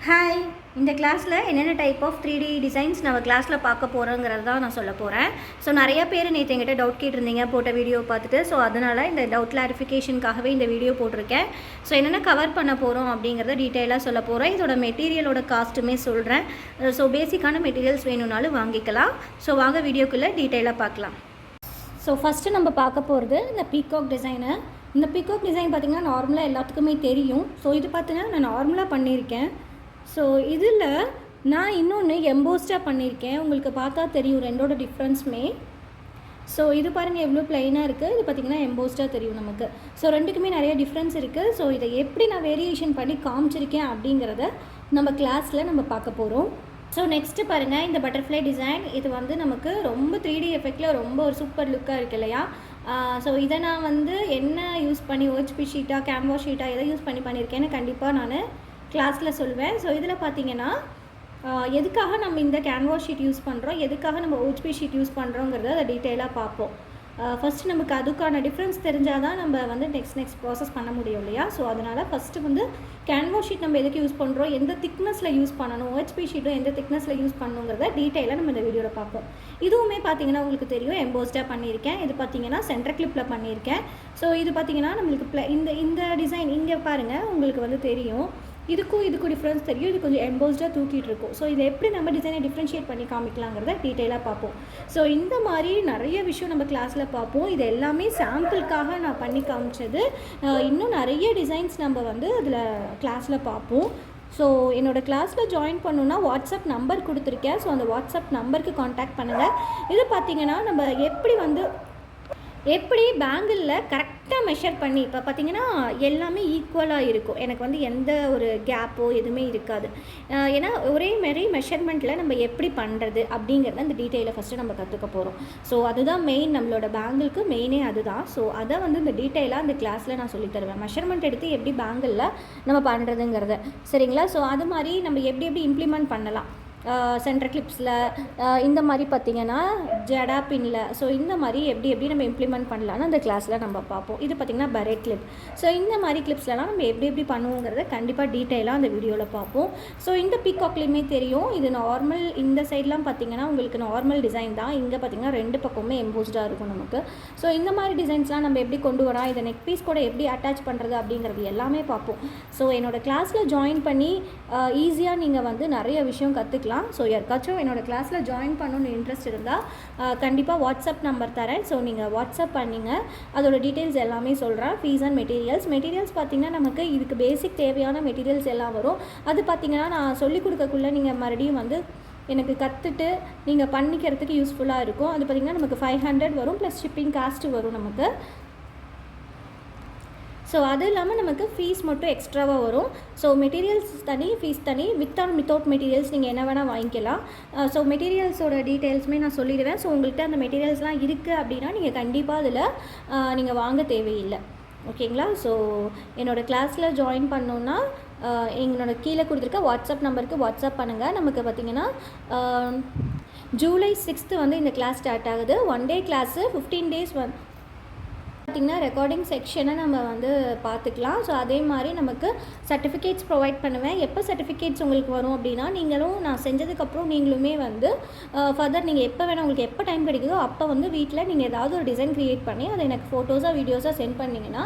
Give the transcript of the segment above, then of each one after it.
Hi, இந்த கிளாஸில் என்னென்ன டைப் ஆஃப் 3D டிசைன்ஸ் நம்ம கிளாஸில் பார்க்க போகிறோங்கிறது தான் நான் சொல்ல போகிறேன். ஸோ நிறைய பேர் நேற்று எங்கிட்ட டவுட் கேட்டிருந்தீங்க போட்ட வீடியோ பார்த்துட்டு. ஸோ அதனால் இந்த டவுட் கிளாரிஃபிகேஷனுக்காகவே இந்த வீடியோ போட்டிருக்கேன். ஸோ என்னென்ன கவர் பண்ண போகிறோம் அப்படிங்கிறத டீட்டெயிலாக சொல்ல போகிறேன். இதோட மெட்டீரியலோட காஸ்ட்டுமே சொல்கிறேன். ஸோ பேசிக்கான மெட்டீரியல்ஸ் வேணும்னாலும் வாங்கிக்கலாம். ஸோ வாங்க வீடியோக்குள்ளே டீட்டெயிலாக பார்க்கலாம். ஸோ ஃபஸ்ட்டு நம்ம பார்க்க போகிறது இந்த பீகாக் டிசைனு. இந்த பீகாக் டிசைன் பார்த்திங்கன்னா நார்மலாக எல்லாத்துக்குமே தெரியும். ஸோ இது பார்த்திங்கன்னா நான் நார்மலாக பண்ணியிருக்கேன். ஸோ இதில் நான் இன்னொன்று எம்போஸ்டாக பண்ணியிருக்கேன். உங்களுக்கு பார்த்தா தெரியும் ரெண்டோட டிஃப்ரென்ஸுமே. ஸோ இது பாருங்கள் எவ்வளோ ப்ளைனாக இருக்குது, இது பார்த்திங்கன்னா எம்போஸ்டாக தெரியும் நமக்கு. ஸோ ரெண்டுக்குமே நிறைய டிஃப்ரென்ஸ் இருக்குது. ஸோ இதை எப்படி நான் வேரியேஷன் பண்ணி காமிச்சிருக்கேன் அப்படிங்கிறத நம்ம கிளாஸில் நம்ம பார்க்க போகிறோம். ஸோ நெக்ஸ்ட்டு பாருங்கள் இந்த பட்டர்ஃப்ளை டிசைன். இது வந்து நமக்கு ரொம்ப 3D எஃபெக்டில் ரொம்ப ஒரு சூப்பர் லுக்காக இருக்குது இல்லையா? ஸோ இதை நான் வந்து என்ன யூஸ் பண்ணி OHP ஷீட்டாக கேன்வாஸ் ஷீட்டாக எதை யூஸ் பண்ணி பண்ணியிருக்கேன்னு கண்டிப்பாக நான் கிளாஸில் சொல்வேன். ஸோ இதில் பார்த்தீங்கன்னா எதுக்காக நம்ம இந்த கேன்வாஸ் ஷீட் யூஸ் பண்ணுறோம், எதுக்காக நம்ம OHP ஷீட் யூஸ் பண்ணுறோங்கிறத அதை டீட்டெயிலாக பார்ப்போம். ஃபஸ்ட்டு நமக்கு அதுக்கான டிஃப்ரென்ஸ் தெரிஞ்சால் தான் நம்ம வந்து நெக்ஸ்ட் ப்ராசஸ் பண்ண முடியும் இல்லையா? ஸோ அதனால் ஃபஸ்ட்டு வந்து கேன்வாஸ் ஷீட் நம்ம எதுக்கு யூஸ் பண்ணுறோம், எந்த திக்னஸில் யூஸ் பண்ணணும், OHP ஷீட்டும் எந்த திக்னஸில் யூஸ் பண்ணணுங்கிறத டீட்டெயிலாக நம்ம இந்த வீடியோவில் பார்ப்போம். இதுவுமே பார்த்தீங்கன்னா உங்களுக்கு தெரியும் எம்போஸ்டாக பண்ணியிருக்கேன். இது பார்த்தீங்கன்னா சென்டர் கிளிப்பில் பண்ணியிருக்கேன். ஸோ இது பார்த்தீங்கன்னா நம்மளுக்கு இந்த டிசைன் இங்கே பாருங்கள் உங்களுக்கு வந்து தெரியும். இதுக்கும் டிஃப்ரென்ஸ் தெரியும். இது கொஞ்சம் எம்போஸ்டாக தூக்கிட்டு இருக்கும். ஸோ இதை எப்படி நம்ம டிசைனை டிஃப்ரென்ஷியேட் பண்ணி காமிக்கலாங்கிறத டீட்டெயிலாக பார்ப்போம். ஸோ இந்த மாதிரி நிறைய விஷயம் நம்ம கிளாஸில் பார்ப்போம். இது எல்லாமே சாம்பிளுக்காக நான் பண்ணி காமிச்சது. இன்னும் நிறைய டிசைன்ஸ் நம்ம வந்து அதில் கிளாஸில் பார்ப்போம். ஸோ என்னோடய கிளாஸில் ஜாயின் பண்ணணுன்னா வாட்ஸ்அப் நம்பர் கொடுத்துருக்கேன். ஸோ அந்த வாட்ஸ்அப் நம்பருக்கு காண்டாக்ட் பண்ணுங்கள். இது பார்த்திங்கன்னா நம்ம எப்படி பேங்கிளில் கரெக்டாக மெஷர் பண்ணி இப்போ பார்த்திங்கன்னா எல்லாமே ஈக்குவலாக இருக்கும். எனக்கு வந்து எந்த ஒரு கேப்போ எதுவுமே இருக்காது. ஏன்னா ஒரே மாரி மெஷர்மெண்ட்டில் நம்ம எப்படி பண்ணுறது அப்படிங்கிறத அந்த டீட்டெயிலை ஃபஸ்ட்டு நம்ம கற்றுக்க போகிறோம். ஸோ அதுதான் மெயின், நம்மளோட பேங்கிளுக்கு மெயினே அதுதான். ஸோ அதை வந்து இந்த டீட்டெயிலாக அந்த கிளாஸில் நான் சொல்லி தருவேன். மெஷர்மெண்ட் எடுத்து எப்படி பேங்கிளில் நம்ம பண்ணுறதுங்கிறத, சரிங்களா? ஸோ அது மாதிரி நம்ம எப்படி இம்ப்ளிமெண்ட் பண்ணலாம் சென்டர் கிளிப்ஸில், இந்த மாதிரி பார்த்திங்கன்னா ஜடா பின்னில். ஸோ இந்த மாதிரி எப்படி நம்ம இம்ப்ளிமெண்ட் பண்ணலான்னு அந்த கிளாஸில் நம்ம பார்ப்போம். இது பார்த்திங்கன்னா பரேட் கிளிப். ஸோ இந்த மாதிரி கிளிப்ஸ்லாம் நம்ம எப்படி பண்ணுவோங்கிறத கண்டிப்பாக டீட்டெயிலாக அந்த வீடியோவில் பார்ப்போம். ஸோ இந்த பீகாக்லேயுமே தெரியும் இது நார்மல். இந்த சைட்லாம் பார்த்திங்கன்னா உங்களுக்கு நார்மல் டிசைன் தான். இங்கே பார்த்திங்கன்னா ரெண்டு பக்கமுமே எம்போஸ்டாக இருக்கும் நமக்கு. ஸோ இந்த மாதிரி டிசைன்ஸ்லாம் நம்ம எப்படி கொண்டு வரலாம், இதை நெக் பீஸ் கூட எப்படி அட்டாச் பண்ணுறது அப்படிங்கிறது எல்லாமே பார்ப்போம். ஸோ என்னோடய கிளாஸில் ஜாயின் பண்ணி ஈஸியாக நீங்கள் வந்து நிறைய விஷயம் கற்றுக்கலாம். ஸோ யாருக்காச்சும் என்னோடய கிளாஸில் ஜாயின் பண்ணணுன்னு இன்ட்ரெஸ்ட் இருந்தால் கண்டிப்பாக வாட்ஸ்அப் நம்பர் தரேன். ஸோ நீங்கள் வாட்ஸ்அப் பண்ணிங்க, அதோட டீட்டெயில்ஸ் எல்லாமே சொல்கிறேன். ஃபீஸ் அண்ட் மெட்டீரியல்ஸ் பார்த்திங்கன்னா நமக்கு இதுக்கு பேசிக் தேவையான மெட்டீரியல்ஸ் எல்லாம் வரும். அது பார்த்திங்கன்னா நான் சொல்லிக் கொடுக்கக்குள்ளே நீங்கள் மறுபடியும் வந்து எனக்கு கற்றுட்டு நீங்கள் பண்ணிக்கிறதுக்கு யூஸ்ஃபுல்லாக இருக்கும். அது பார்த்திங்கன்னா நமக்கு 500 வரும், ப்ளஸ் ஷிப்பிங் காஸ்ட்டு வரும் நமக்கு. ஸோ அது இல்லாமல் நமக்கு ஃபீஸ் மட்டும் எக்ஸ்ட்ராவாக வரும். ஸோ மெட்டீரியல்ஸ் தனி, ஃபீஸ் தனி. வித் ஆர் வித்தவுட் மெட்டீரியல்ஸ் நீங்கள் என்ன வேணால் வாங்கிக்கலாம். ஸோ மெட்டீரியல்ஸோட டீட்டெயில்ஸுமே நான் சொல்லிடுவேன். ஸோ உங்கள்கிட்ட அந்த மெட்டீரியல்ஸ்லாம் இருக்குது அப்படின்னா நீங்கள் கண்டிப்பாக அதில் நீங்கள் வாங்க தேவையில்லை, ஓகேங்களா? ஸோ என்னோடய கிளாஸில் ஜாயின் பண்ணோன்னா எங்களோட கீழே கொடுத்துருக்க வாட்ஸ்அப் நம்பருக்கு வாட்ஸ்அப் பண்ணுங்கள். நமக்கு பார்த்திங்கன்னா ஜூலை 6 வந்து இந்த கிளாஸ் ஸ்டார்ட் ஆகுது. 1 டே கிளாஸு, 15 டேஸ் பார்த்திங்கன்னா ரெக்கார்டிங் செக்ஷனை நம்ம வந்து பார்த்துக்கலாம். ஸோ அதே மாதிரி நமக்கு சர்டிஃபிகேட்ஸ் ப்ரொவைட் பண்ணுவேன். எப்போ சர்டிஃபிகேட்ஸ் உங்களுக்கு வரும் அப்படின்னா நீங்களும் நான் செஞ்சதுக்கப்புறம் நீங்களுமே வந்து ஃபர்தர் நீங்கள் எப்போ வேணால் உங்களுக்கு எப்போ டைம் கிடைக்குதோ அப்போ வந்து வீட்டில் நீங்கள் ஏதாவது ஒரு டிசைன் க்ரியேட் பண்ணி அதை எனக்கு ஃபோட்டோஸாக வீடியோஸாக சென்ட் பண்ணிங்கன்னா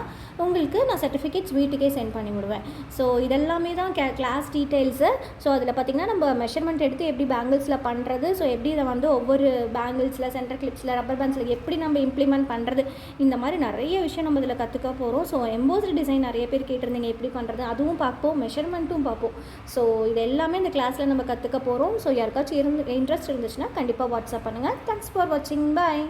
உங்களுக்கு நான் சர்டிஃபிகேட்ஸ் வீட்டுக்கே சென்ட் பண்ணி விடுவேன். ஸோ இதெல்லாமே தான் கிளாஸ் டீட்டெயில்ஸு. ஸோ அதில் பார்த்திங்கன்னா நம்ம மெஷர்மெண்ட் எடுத்து எப்படி பேங்கிள்ஸில் பண்ணுறது, ஸோ எப்படி இதை வந்து ஒவ்வொரு பேங்கிள்ஸில், சென்டர் கிளிப்ஸில், ரப்பர் பேண்ட்ஸில் எப்படி நம்ம இம்ப்ளிமெண்ட் பண்ணுறது, இந்த மாதிரி நிறைய விஷயம் நம்ம இதில் கற்றுக்க போகிறோம். ஸோ எம்போஸ்டு டிசைன் நிறைய பேர் கேட்டிருந்தீங்க எப்படி பண்ணுறது, அதுவும் பார்ப்போம், மெஷர்மெண்ட்டும் பார்ப்போம். ஸோ இது எல்லாமே இந்த கிளாஸில் நம்ம கற்றுக்க போகிறோம். ஸோ யாருக்காச்சும் இன்ட்ரெஸ்ட் இருந்துச்சுன்னா கண்டிப்பாக வாட்ஸ்அப் பண்ணுங்கள். தேங்க்ஸ் ஃபார் வாட்சிங். பாய்.